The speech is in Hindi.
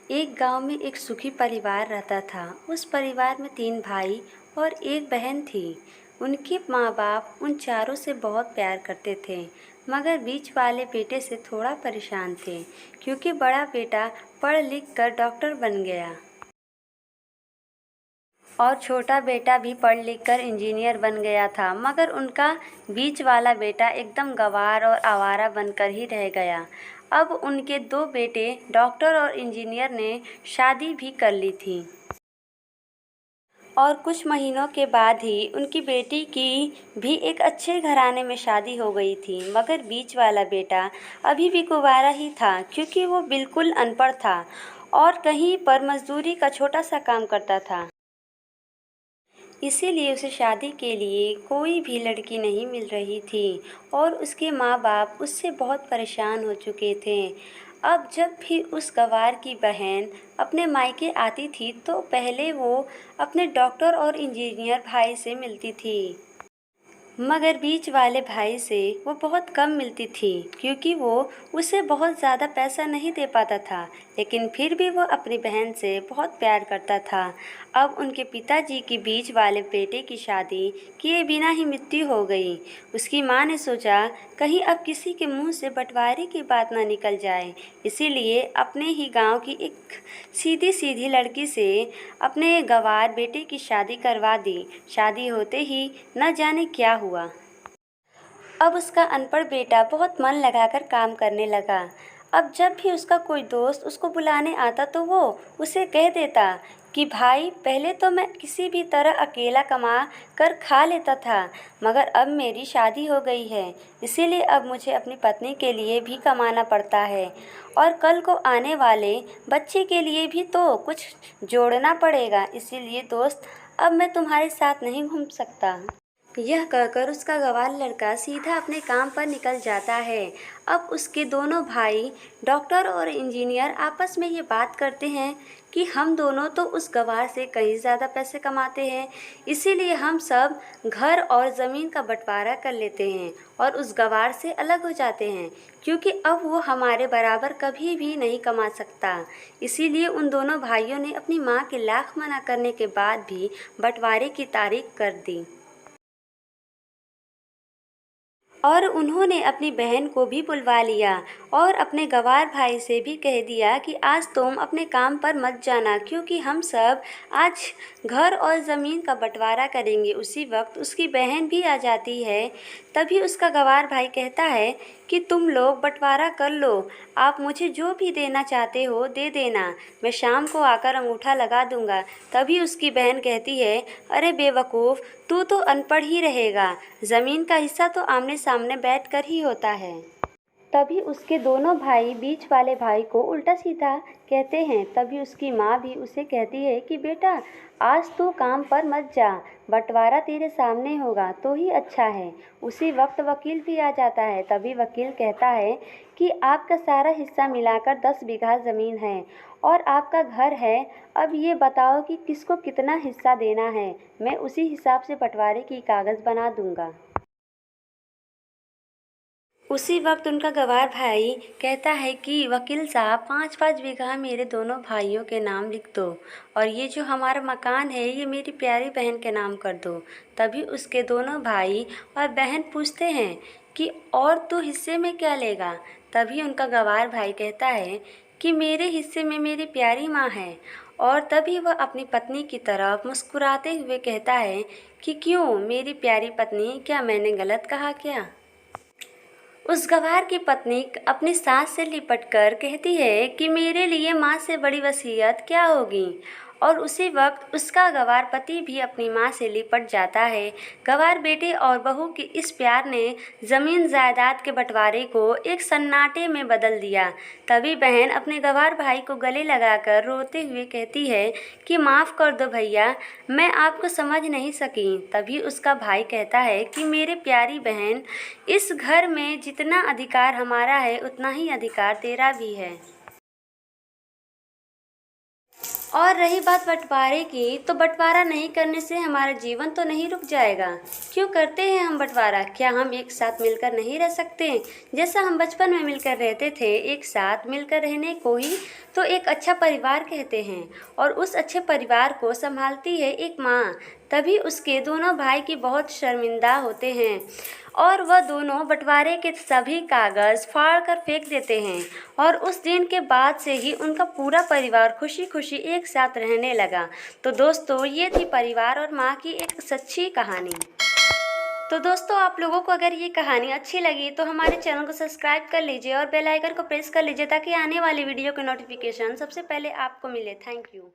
एक गांव में एक सुखी परिवार रहता था। उस परिवार में 3 भाई और एक बहन थी। उनके माँ बाप उन चारों से बहुत प्यार करते थे, मगर बीच वाले बेटे से थोड़ा परेशान थे, क्योंकि बड़ा बेटा पढ़ लिख कर डॉक्टर बन गया और छोटा बेटा भी पढ़ लिख कर इंजीनियर बन गया था। मगर उनका बीच वाला बेटा एकदम गंवार और आवारा बनकर ही रह गया। अब उनके 2 बेटे डॉक्टर और इंजीनियर ने शादी भी कर ली थी और कुछ महीनों के बाद ही उनकी बेटी की भी एक अच्छे घराने में शादी हो गई थी। मगर बीच वाला बेटा अभी भी कुंवारा ही था, क्योंकि वो बिल्कुल अनपढ़ था और कहीं पर मजदूरी का छोटा सा काम करता था। इसीलिए उसे शादी के लिए कोई भी लड़की नहीं मिल रही थी और उसके माँ बाप उससे बहुत परेशान हो चुके थे। अब जब भी उस गँवार की बहन अपने मायके आती थी तो पहले वो अपने डॉक्टर और इंजीनियर भाई से मिलती थी, मगर बीच वाले भाई से वो बहुत कम मिलती थी, क्योंकि वो उसे बहुत ज़्यादा पैसा नहीं दे पाता था। लेकिन फिर भी वो अपनी बहन से बहुत प्यार करता था। अब उनके पिताजी की बीच वाले बेटे की शादी किए बिना ही मृत्यु हो गई। उसकी माँ ने सोचा कहीं अब किसी के मुंह से बंटवारे की बात ना निकल जाए, इसीलिए अपने ही गांव की एक सीधी सीधी लड़की से अपने गंवार बेटे की शादी करवा दी। शादी होते ही न जाने क्या हुआ। अब उसका अनपढ़ बेटा बहुत मन लगाकर काम करने लगा। अब जब भी उसका कोई दोस्त उसको बुलाने आता तो वो उसे कह देता कि भाई, पहले तो मैं किसी भी तरह अकेला कमा कर खा लेता था, मगर अब मेरी शादी हो गई है, इसीलिए अब मुझे अपनी पत्नी के लिए भी कमाना पड़ता है और कल को आने वाले बच्चे के लिए भी तो कुछ जोड़ना पड़ेगा। इसीलिए दोस्त, अब मैं तुम्हारे साथ नहीं घूम सकता। यह कहकर उसका गंवार लड़का सीधा अपने काम पर निकल जाता है। अब उसके दोनों भाई डॉक्टर और इंजीनियर आपस में ये बात करते हैं कि हम दोनों तो उस गंवार से कहीं ज़्यादा पैसे कमाते हैं, इसीलिए हम सब घर और ज़मीन का बंटवारा कर लेते हैं और उस गंवार से अलग हो जाते हैं, क्योंकि अब वो हमारे बराबर कभी भी नहीं कमा सकता। इसीलिए उन दोनों भाइयों ने अपनी माँ के लाख मना करने के बाद भी बंटवारे की तारीख कर दी और उन्होंने अपनी बहन को भी बुलवा लिया और अपने गंवार भाई से भी कह दिया कि आज तुम अपने काम पर मत जाना, क्योंकि हम सब आज घर और ज़मीन का बंटवारा करेंगे। उसी वक्त उसकी बहन भी आ जाती है। तभी उसका गंवार भाई कहता है कि तुम लोग बंटवारा कर लो, आप मुझे जो भी देना चाहते हो दे देना, मैं शाम को आकर अंगूठा लगा दूंगा। तभी उसकी बहन कहती है, अरे बेवकूफ़, तू तो अनपढ़ ही रहेगा, ज़मीन का हिस्सा तो आमने सामने बैठ कर ही होता है। तभी उसके दोनों भाई बीच वाले भाई को उल्टा सीधा कहते हैं। तभी उसकी माँ भी उसे कहती है कि बेटा, आज तू काम पर मत जा, बंटवारा तेरे सामने होगा तो ही अच्छा है। उसी वक्त वकील भी आ जाता है। तभी वकील कहता है कि आपका सारा हिस्सा मिलाकर 10 बीघा ज़मीन है और आपका घर है। अब ये बताओ कि किसको कितना हिस्सा देना है, मैं उसी हिसाब से बंटवारे की कागज़ बना दूंगा। उसी वक्त उनका गंवार भाई कहता है कि वकील साहब, 5-5 बीघा मेरे दोनों भाइयों के नाम लिख दो और ये जो हमारा मकान है ये मेरी प्यारी बहन के नाम कर दो। तभी उसके दोनों भाई और बहन पूछते हैं कि और तू हिस्से में क्या लेगा। तभी उनका गंवार भाई कहता है कि मेरे हिस्से में मेरी प्यारी माँ है। और तभी वह अपनी पत्नी की तरफ मुस्कुराते हुए कहता है कि क्यों मेरी प्यारी पत्नी, क्या मैंने गलत कहा क्या। उस गंवार की पत्नी अपनी सास से लिपट कर कहती है कि मेरे लिए माँ से बड़ी वसीयत क्या होगी। और उसी वक्त उसका गंवार पति भी अपनी माँ से लिपट जाता है। गंवार बेटे और बहू के इस प्यार ने ज़मीन जायदाद के बंटवारे को एक सन्नाटे में बदल दिया। तभी बहन अपने गंवार भाई को गले लगाकर रोते हुए कहती है कि माफ़ कर दो भैया, मैं आपको समझ नहीं सकी। तभी उसका भाई कहता है कि मेरे प्यारी बहन, इस घर में जितना अधिकार हमारा है उतना ही अधिकार तेरा भी है और रही बात बंटवारे की, तो बंटवारा नहीं करने से हमारा जीवन तो नहीं रुक जाएगा। क्यों करते हैं हम बंटवारा? क्या हम एक साथ मिलकर नहीं रह सकते? जैसा हम बचपन में मिलकर रहते थे, एक साथ मिलकर रहने को ही तो एक अच्छा परिवार कहते हैं। और उस अच्छे परिवार को संभालती है एक माँ। तभी उसके दोनों भाई की बहुत शर्मिंदा होते हैं और वह दोनों बंटवारे के सभी कागज़ फाड़ कर फेंक देते हैं। और उस दिन के बाद से ही उनका पूरा परिवार खुशी खुशी एक साथ रहने लगा। तो दोस्तों, ये थी परिवार और माँ की एक सच्ची कहानी। तो दोस्तों, आप लोगों को अगर ये कहानी अच्छी लगी तो हमारे चैनल को सब्सक्राइब कर लीजिए और बेल आइकन को प्रेस कर लीजिए, ताकि आने वाली वीडियो के नोटिफिकेशन सबसे पहले आपको मिले। Thank you.